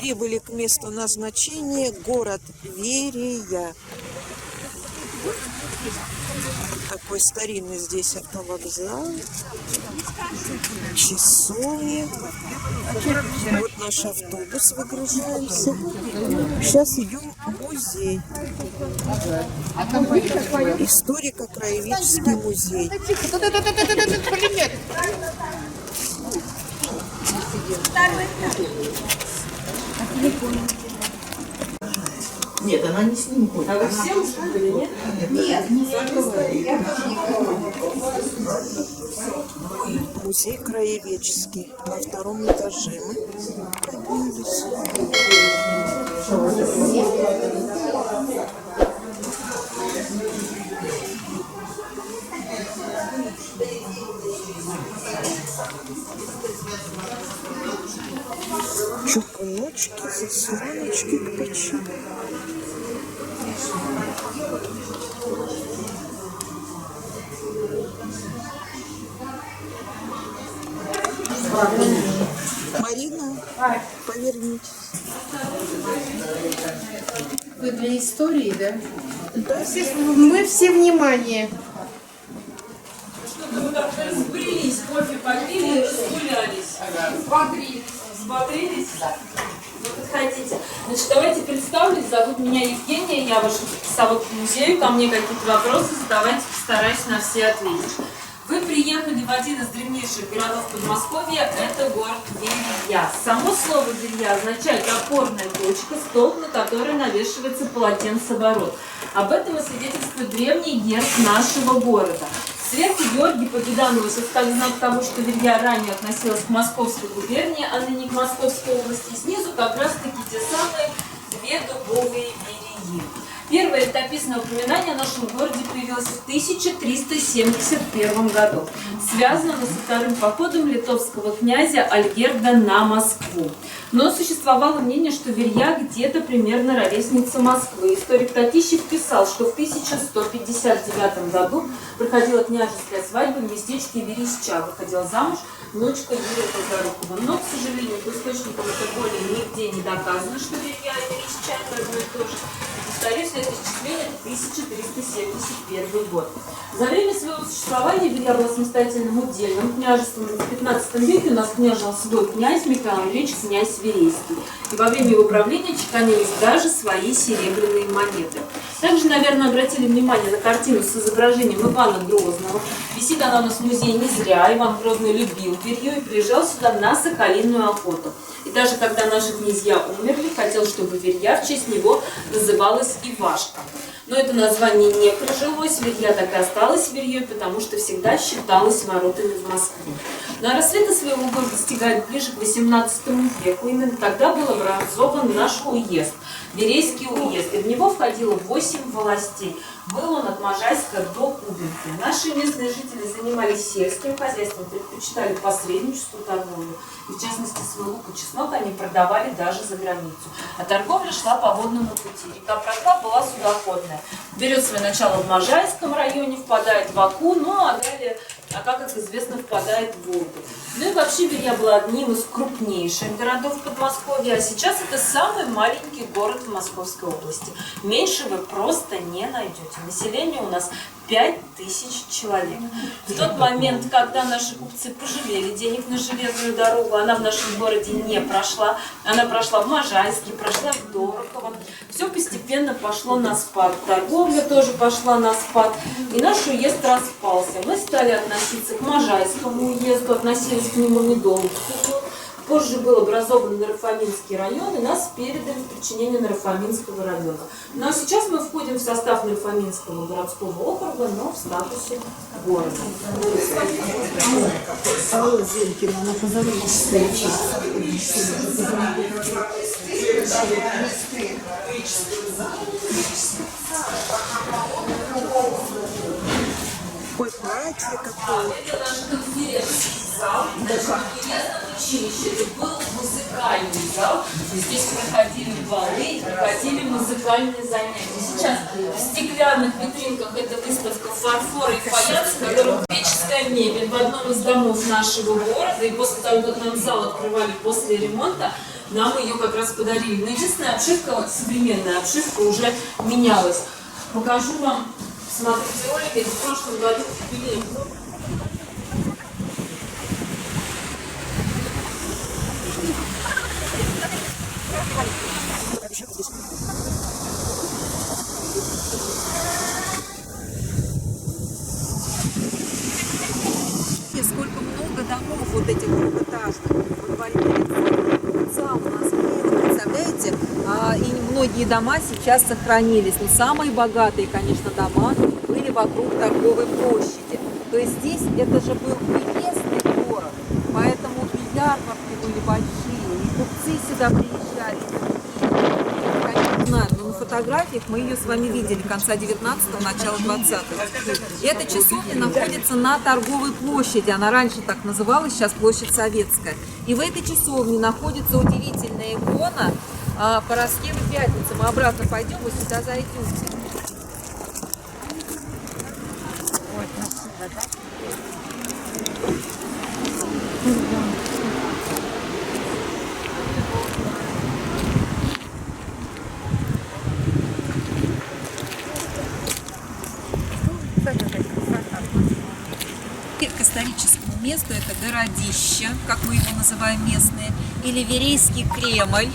Прибыли к месту назначения, город Верия. Такой старинный здесь автовокзал, часовня. Вот наш автобус, выгружаемся. Сейчас идем в музей. Историко-краеведческий музей. Нет, она не с ним ходит. А вы все ушли, нет? Нет, не Музей краеведческий. На втором этаже мы поднялись. Чукуночки, заслоночки к печи. Марина, повернитесь. Вы для истории, да? Мы все внимание. Вы как-то разбрелись, кофе попили, разгулялись. Взбодрились? Ну, подходите. Значит, давайте представлюсь. Зовут меня Евгения, я ваш экскурсовод по музею. Ко мне какие-то вопросы задавайте, постараюсь на все ответить. Вы приехали в один из древнейших городов Подмосковья, это город Верия. Само слово Верия означает опорная точка, столб, на который навешивается полотенцеворот. Об этом свидетельствует древний герб нашего города. Сверху Георгий Победоносец, как знак того, что Верия ранее относилась к Московской губернии, а ныне к Московской области. И снизу как раз-таки те самые две дубовые вереи. Первое летописное упоминание о нашем городе появилось в 1371 году. Связано оно со вторым походом литовского князя Альгерда на Москву. Но существовало мнение, что Верия где-то примерно ровесница Москвы. Историк Татищев писал, что в 1159 году проходила княжеская свадьба в местечке Вереща. Выходила замуж внучка Юрия Долгорукова. Но, к сожалению, по источникам это более нигде не доказано, что Верия и Вереща это одно и то же. Повторюсь, это исчисление 1371 год. За время своего существования Верия была самостоятельным удельным княжеством. В 15 веке у нас княжил свой князь Михаил Андреевич, князь Верейский. И во время его правления чеканились даже свои серебряные монеты. Также, наверное, обратили внимание на картину с изображением Ивана Грозного. Висит она у нас в музее не зря. Иван Грозный любил Верью и приезжал сюда на соколиную охоту. И даже когда наши князья умерли, хотел, чтобы Верья в честь него называлась Ивашка. Но это название не прижилось, Верья так и осталась Верьей, потому что всегда считалась воротами в Москву. На рассвете своего города достигает ближе к 18 веку. Именно тогда был образован наш уезд, Верейский уезд, и в него входило 8 властей. Был он от Можайска до Кубинки. Наши местные жители занимались сельским хозяйством, предпочитали посредничеству, торговлю. И в частности, свой лук и чеснок они продавали даже за границу. А торговля шла по водному пути. Река Прокла была судоходная. Берет свое начало в Можайском районе, впадает в Аку, ну а далее, как известно, впадает в Волгу. Ну и вообще Верия была одним из крупнейших городов Подмосковья, а сейчас это самый маленький город в Московской области. Меньше вы просто не найдете. Население у нас 5000 человек. В тот момент, когда наши купцы пожалели денег на железную дорогу, она в нашем городе не прошла. Она прошла в Можайске, прошла в Дорохово. Все постепенно пошло на спад. Торговля тоже пошла на спад. И наш уезд распался. Мы стали относиться к Можайскому уезду, относились к нему недолго. Позже был образован Нарфаминский район, и нас передали в подчинение Нарфаминского района. Ну а сейчас мы входим в состав Нарфаминского городского округа, но в статусе города. Алла Зенкина, она позовет. Ой, платье какое. Это наш конференц-зал. Наше училище. Это был музыкальный зал. Здесь проходили балы, проходили музыкальные занятия. Сейчас в стеклянных витринках это выставка фарфора и фаянса, графическая мебель в одном из домов нашего города. И после того, как нам зал открывали после ремонта, нам ее как раз подарили. Но единственная обшивка, современная обшивка уже менялась. Покажу вам, смотрите ролик, это в прошлом году купили. Сколько много домов вот этих двухэтажных. Мы говорили, зал у нас был, представляете? И многие дома сейчас сохранились. Но самые богатые, конечно, дома были вокруг торговой площади. То есть здесь это же был прелестный город, поэтому и ярмарки были большие, и купцы сюда приезжали. Знаю, но на фотографиях мы ее с вами видели конца 19-го, начала 20-го. Эта часовня находится на торговой площади. Она раньше так называлась, сейчас площадь Советская. И в этой часовне находится удивительная икона Параскевы Пятницы. Мы обратно пойдем, вы сюда зайдете. К историческому месту это городище, как мы его называем местные, или Верейский Кремль,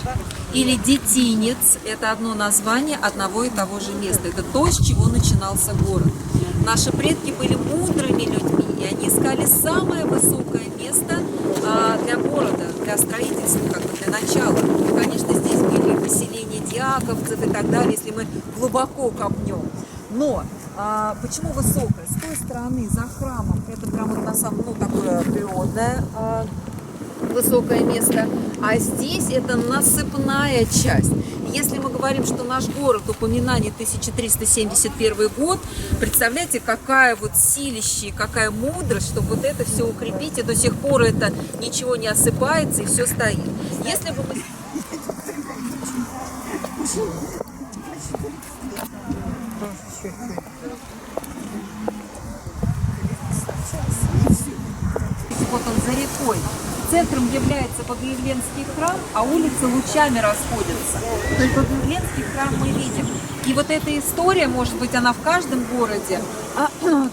или Детинец. Это одно название одного и того же места. Это то, с чего начинался город. Наши предки были мудрыми людьми, и они искали самое высокое место для города, для строительства, как бы для начала. И, конечно, здесь были поселения дьяковцев и так далее, если мы глубоко копнем. Но почему высокое? С той стороны, за храмом, это прям вот на самом, такое природное высокое место, а здесь это насыпная часть. Если мы говорим, что наш город, упоминание 1371 год, представляете, какая вот силища и какая мудрость, чтобы вот это все укрепить, и до сих пор это ничего не осыпается и все стоит. Если бы мы... Вот он за рекой. Центром является Богоявленский храм, а улицы лучами расходятся. То есть Богоявленский храм мы видим. И вот эта история, может быть, она в каждом городе,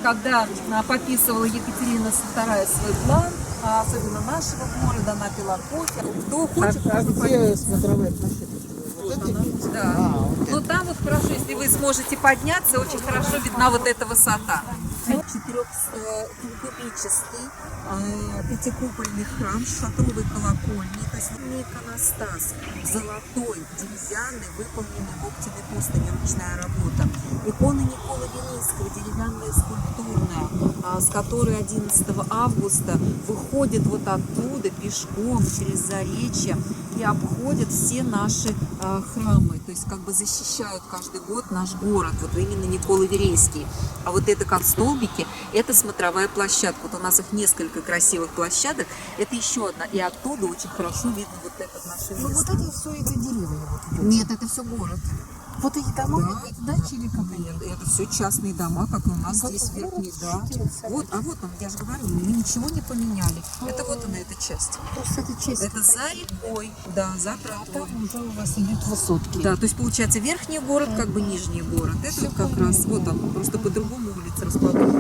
когда подписывала Екатерина II свой план, особенно нашего города, она пила кофе. Кто хочет, где смотровая площадка? да. Но там вот хорошо, если вы сможете подняться, очень хорошо видна вот эта высота. Четырехкубический пятикупольный храм с шатровой колокольней, то есть иконостас, золотой, деревянный, выполненный в оптиной пустыне, ручная работа. Икона Николы Велийского, деревянная скульптурная, с которой 11 августа выходит вот оттуда пешком через Заречье и обходят все наши храмы, то есть как бы защищают каждый год наш город, вот именно Никола Верейский. А вот это как столбики, это смотровая площадка. Вот у нас их несколько красивых площадок, это еще одна, и оттуда очень хорошо видно вот это наше место. Ну вот это все, это деревья. Вот, нет, это все город. вот эти дома, да, дачи или как они? Нет, это все частные дома, как и у нас здесь верхний, да. Вот, а вот он, я же говорю, мы ничего не поменяли. Это вот она, эта часть. Просто эта часть. Это за рекой, да, за Там протоком. уже у вас идут высотки. Да, то есть получается верхний город, как бы нижний город. Это вот как раз, вот он, просто по-другому улица расположена.